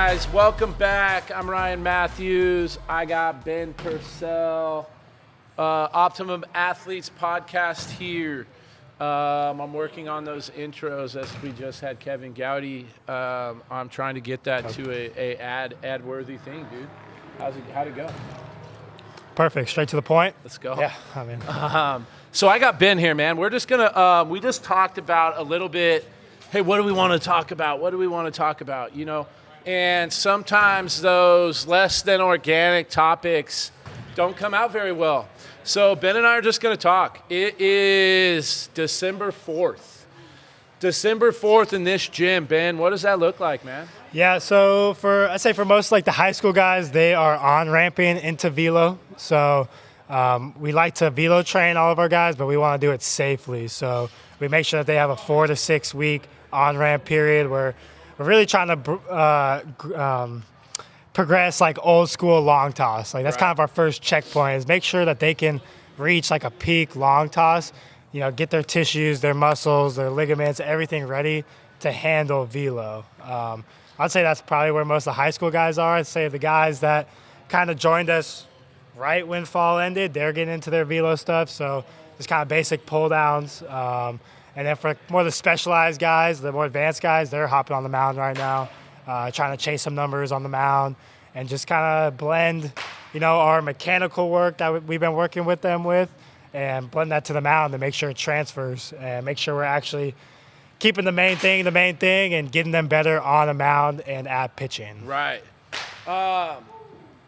guys, welcome back. I'm Ryan Matthews. I got Ben Purcell, Optimum Athletes podcast here. I'm working on those intros as we just had Kevin Gowdy. I'm trying to get that to a ad-worthy thing, dude. How'd it go? Perfect. Straight to the point. Let's go. Yeah, I mean. So I got Ben here, man. We're just gonna. We just talked about a little bit. Hey, what do we want to talk about? What do we want to talk about? You know, and sometimes those less than organic topics don't come out very well. So Ben and I are just gonna talk. It is December 4th. December 4th in this gym, Ben. What does that look like, man? Yeah, so I'd say for most like the high school guys, they are on-ramping into velo. So we like to velo train all of our guys, but we want to do it safely. So we make sure that they have a 4 to 6 week on-ramp period where we're really trying to progress like old school long toss. Like that's kind of our first checkpoint is make sure that they can reach like a peak long toss, you know, get their tissues, their muscles, their ligaments, everything ready to handle velo. I'd say that's probably where most of the high school guys are. I'd say the guys that kind of joined us right when fall ended, they're getting into their velo stuff. So just kind of basic pull downs. And then for more of the specialized guys, the more advanced guys, they're hopping on the mound right now, trying to chase some numbers on the mound and just kind of blend, you know, our mechanical work that we've been working with them with and blend that to the mound to make sure it transfers and make sure we're actually keeping the main thing and getting them better on the mound and at pitching. Right.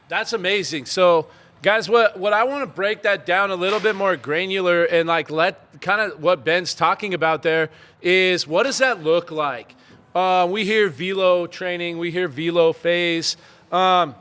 That's amazing. So, guys, what I want to break that down a little bit more granular and like let kind of what Ben's talking about there is what does that look like? We hear velo training, we hear velo phase, kind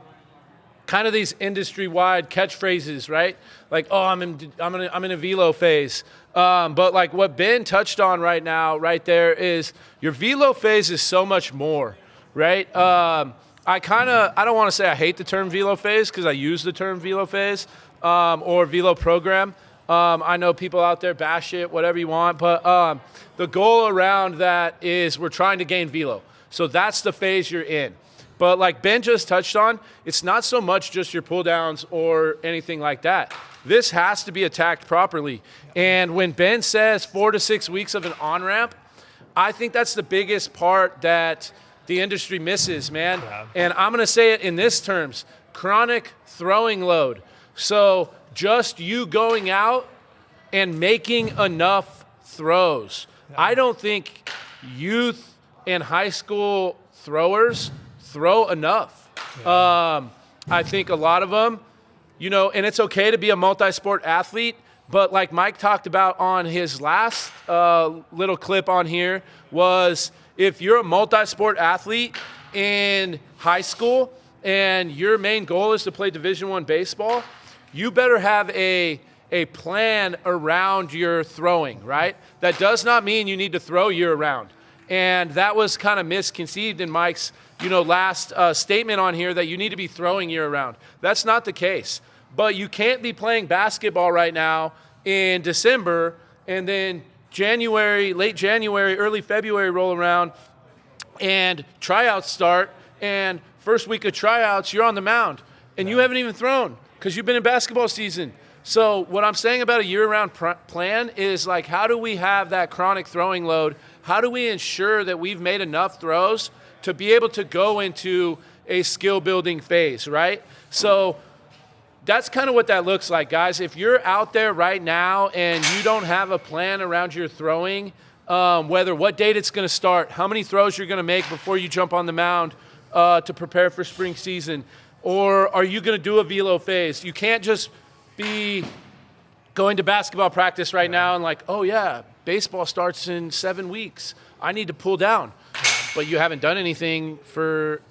of these industry-wide catchphrases, right? Like, oh, I'm in a velo phase. But like what Ben touched on right now, right there is your velo phase is so much more, right? I don't want to say I hate the term velo phase because I use the term velo phase or velo program. I know people out there bash it, whatever you want, but the goal around that is we're trying to gain velo. So that's the phase you're in. But like Ben just touched on, it's not so much just your pull downs or anything like that. This has to be attacked properly. And when Ben says 4 to 6 weeks of an on-ramp, I think that's the biggest part that the industry misses, man. Yeah. And I'm going to say it in this terms, chronic throwing load. So just you going out and making enough throws. Yeah. I don't think youth and high school throwers throw enough. Yeah. I think a lot of them, you know, and it's okay to be a multi-sport athlete, but like Mike talked about on his last little clip on here was if you're a multi-sport athlete in high school and your main goal is to play Division I baseball, you better have a plan around your throwing, right? That does not mean you need to throw year-round. And that was kind of misconceived in Mike's, you know, last statement on here that you need to be throwing year-round. That's not the case. But you can't be playing basketball right now in December and then January, late January, early February roll around and tryouts start, and first week of tryouts, you're on the mound, and you haven't even thrown because you've been in basketball season. So what I'm saying about a year-round plan is like how do we have that chronic throwing load? How do we ensure that we've made enough throws to be able to go into a skill-building phase, right? So that's kind of what that looks like, guys. If you're out there right now and you don't have a plan around your throwing, whether what date it's going to start, how many throws you're going to make before you jump on the mound to prepare for spring season, or are you going to do a velo phase? You can't just be going to basketball practice right now and like, oh, yeah, baseball starts in 7 weeks. I need to pull down. But you haven't done anything for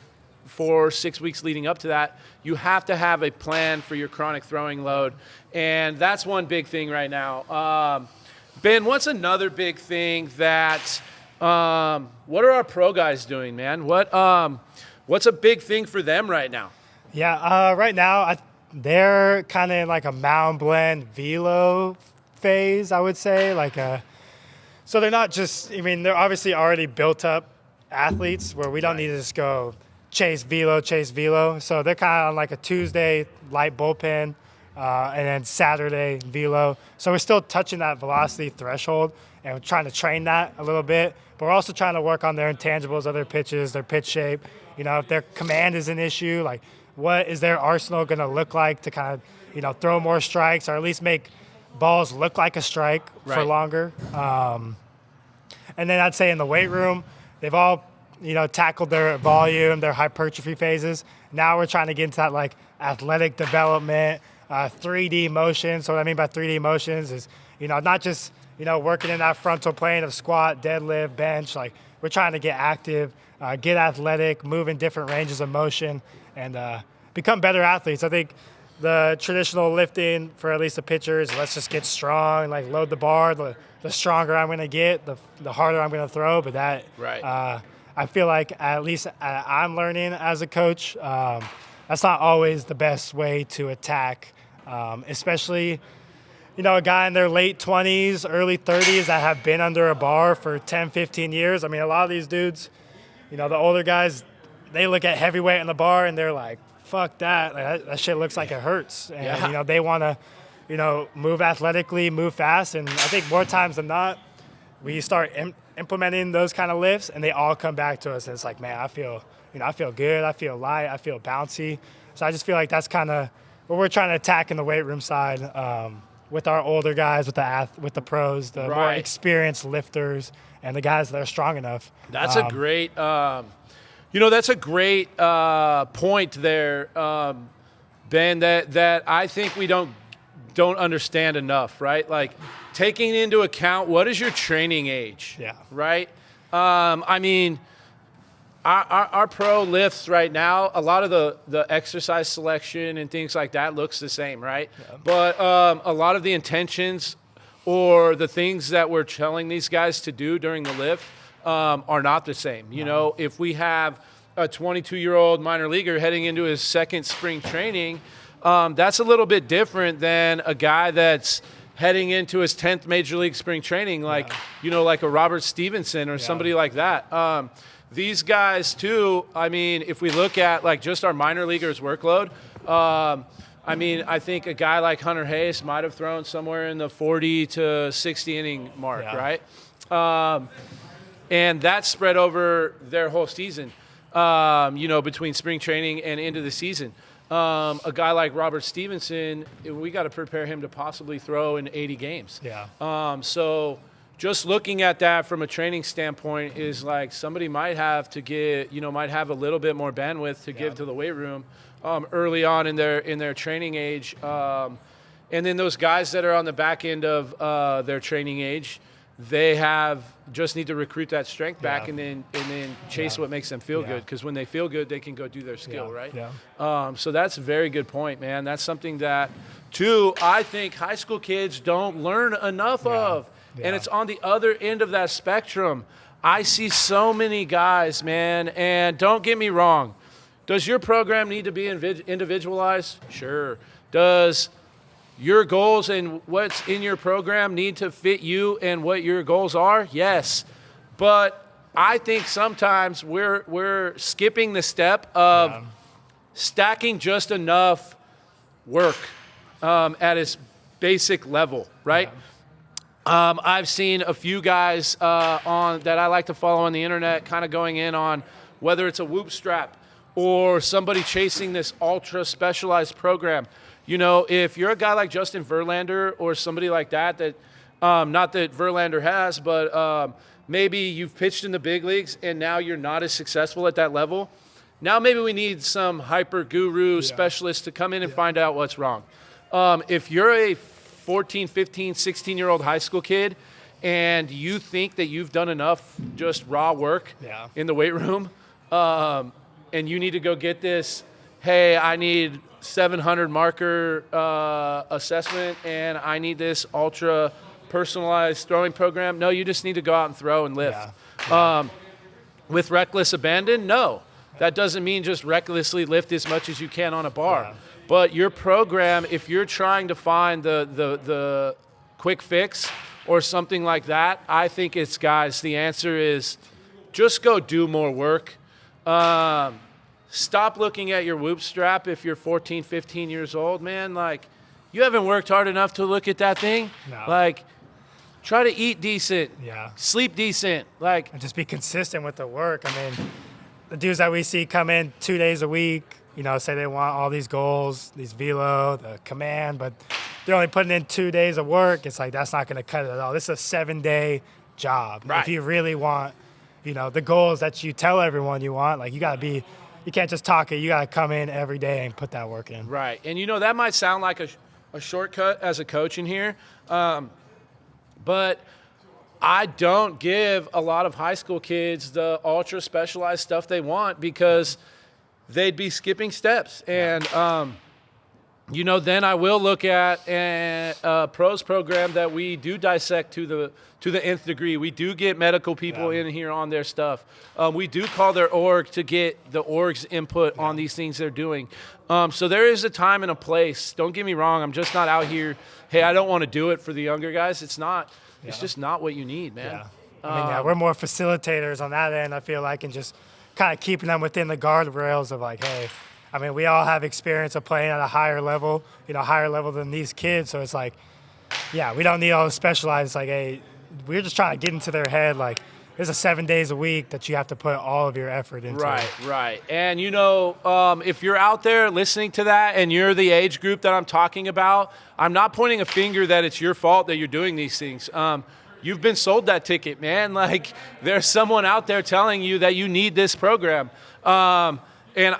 6 weeks leading up to that. You have to have a plan for your chronic throwing load. And that's one big thing right now. Ben, what's another big thing that what are our pro guys doing, man? What's a big thing for them right now? Yeah, right now they're kind of in like a mound blend velo phase, I would say. So they're not just, I mean, they're obviously already built up athletes where we don't need to just go chase velo. So they're kind of on like a Tuesday light bullpen, and then Saturday velo. So we're still touching that velocity threshold, and we're trying to train that a little bit. But we're also trying to work on their intangibles, other pitches, their pitch shape. If their command is an issue, like what is their arsenal going to look like to kind of, throw more strikes or at least make balls look like a strike for longer. And then I'd say in the weight room, they've all, tackled their volume, their hypertrophy phases. Now we're trying to get into that like athletic development, 3D motion. So what I mean by 3D motions is, not just, working in that frontal plane of squat, deadlift, bench. Like we're trying to get active, get athletic, move in different ranges of motion, and become better athletes. I think the traditional lifting for at least the pitchers, let's just get strong, like load the bar. The stronger I'm going to get, the harder I'm going to throw. But that, I feel like at least I'm learning as a coach, that's not always the best way to attack, especially, a guy in their late 20s, early 30s that have been under a bar for 10, 15 years. I mean, a lot of these dudes, the older guys, they look at heavyweight in the bar and they're like, fuck that. Like, that shit looks like it hurts. And, they want to, move athletically, move fast. And I think more times than not, we start implementing those kind of lifts and they all come back to us. And it's like, man, I feel good. I feel light. I feel bouncy. So I just feel like that's kind of what we're trying to attack in the weight room side, with our older guys, with the pros, the more experienced lifters, and the guys that are strong enough. That's a great, that's a great point there, Ben. That I think we don't understand enough, right? Like taking into account what is your training age, right? I mean, our pro lifts right now, a lot of the exercise selection and things like that looks the same, right? Yeah. But a lot of the intentions or the things that we're telling these guys to do during the lift are not the same. If we have a 22-year-old minor leaguer heading into his second spring training, that's a little bit different than a guy that's heading into his 10th major league spring training, like a Robert Stevenson or somebody like that. These guys too, I mean, if we look at like just our minor leaguers' workload, I mean, I think a guy like Hunter Hayes might have thrown somewhere in the 40 to 60 inning mark, right? And that's spread over their whole season, between spring training and into the season. A guy like Robert Stevenson, we got to prepare him to possibly throw in 80 games. So just looking at that from a training standpoint is like somebody might have to get, might have a little bit more bandwidth to give to the weight room early on in their training age. And then those guys that are on the back end of their training age, they just need to recruit that strength back and then chase what makes them feel good. Because when they feel good, they can go do their skill, right? So that's a very good point, man. That's something that, too, I think high school kids don't learn enough of. And it's on the other end of that spectrum. I see so many guys, man, and don't get me wrong. Does your program need to be individualized? Sure. Does your goals and what's in your program need to fit you and what your goals are? Yes. But I think sometimes we're skipping the step of stacking just enough work at its basic level, right? I've seen a few guys that I like to follow on the internet kind of going in on whether it's a whoop strap or somebody chasing this ultra specialized program. If you're a guy like Justin Verlander or somebody like that, not that Verlander has, but maybe you've pitched in the big leagues and now you're not as successful at that level. Now maybe we need some hyper guru specialist to come in and find out what's wrong. If you're a 14, 15, 16-year-old high school kid and you think that you've done enough just raw work in the weight room and you need to go get this, hey, I need 700 marker assessment and I need this ultra personalized throwing program. No, you just need to go out and throw and lift. With reckless abandon, no. That doesn't mean just recklessly lift as much as you can on a bar. But your program, if you're trying to find the quick fix or something like that, I think the answer is just go do more work. stop looking at your whoop strap if you're 14, 15 years old, man. Like, you haven't worked hard enough to look at that thing. No. Like, try to eat decent, sleep decent. Like, and just be consistent with the work. I mean, the dudes that we see come in 2 days a week, you know, say they want all these goals, these velo, the command, but they're only putting in 2 days of work. It's like, that's not going to cut it at all. This is a 7-day job. Right. If you really want, you know, the goals that you tell everyone you want, like, you can't just talk it. You got to come in every day and put that work in. Right. And, you know, that might sound like a shortcut as a coach in here, but I don't give a lot of high school kids the ultra specialized stuff they want because they'd be skipping steps. And, you know, then I will look at a pros program that we do dissect to the nth degree. We do get medical people in here on their stuff. We do call their org to get the org's input on these things they're doing. So there is a time and a place. Don't get me wrong. I'm just not out here, hey, I don't want to do it for the younger guys. It's not. It's just not what you need, man. Yeah. I mean, we're more facilitators on that end, I feel like, and just kind of keeping them within the guardrails of like, hey, I mean, we all have experience of playing at a higher level, you know, higher level than these kids. So it's like, yeah, we don't need all the specialized. It's like, hey, we're just trying to get into their head. Like, there's a 7 days a week that you have to put all of your effort into. Right. And, you know, if you're out there listening to that and you're the age group that I'm talking about, I'm not pointing a finger that it's your fault that you're doing these things. You've been sold that ticket, man. Like, there's someone out there telling you that you need this program. And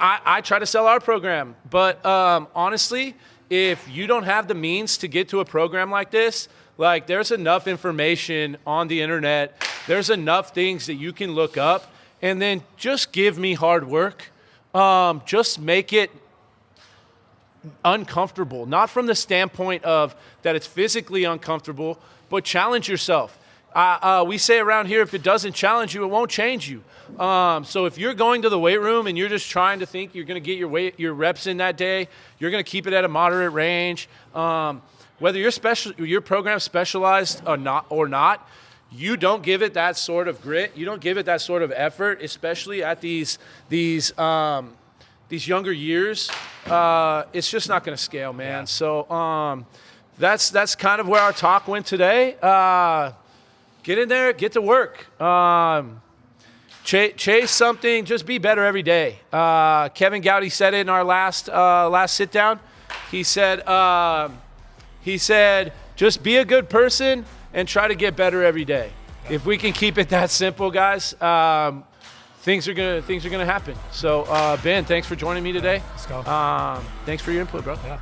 I try to sell our program. But honestly, if you don't have the means to get to a program like this, like, there's enough information on the internet. There's enough things that you can look up. And then just give me hard work. Just make it uncomfortable. Not from the standpoint of that it's physically uncomfortable, but challenge yourself. We say around here, if it doesn't challenge you, it won't change you. So if you're going to the weight room and you're just trying to think you're going to get your reps in that day, you're going to keep it at a moderate range. Whether your program's specialized or not, you don't give it that sort of grit. You don't give it that sort of effort, especially at these younger years. It's just not going to scale, man. Yeah. So that's kind of where our talk went today. Get in there, get to work. Chase something. Just be better every day. Kevin Gowdy said it in our last sit down. He said, just be a good person and try to get better every day. If we can keep it that simple, guys, things are gonna happen. So, Ben, thanks for joining me today. Let's go. Thanks for your input, bro. Yeah.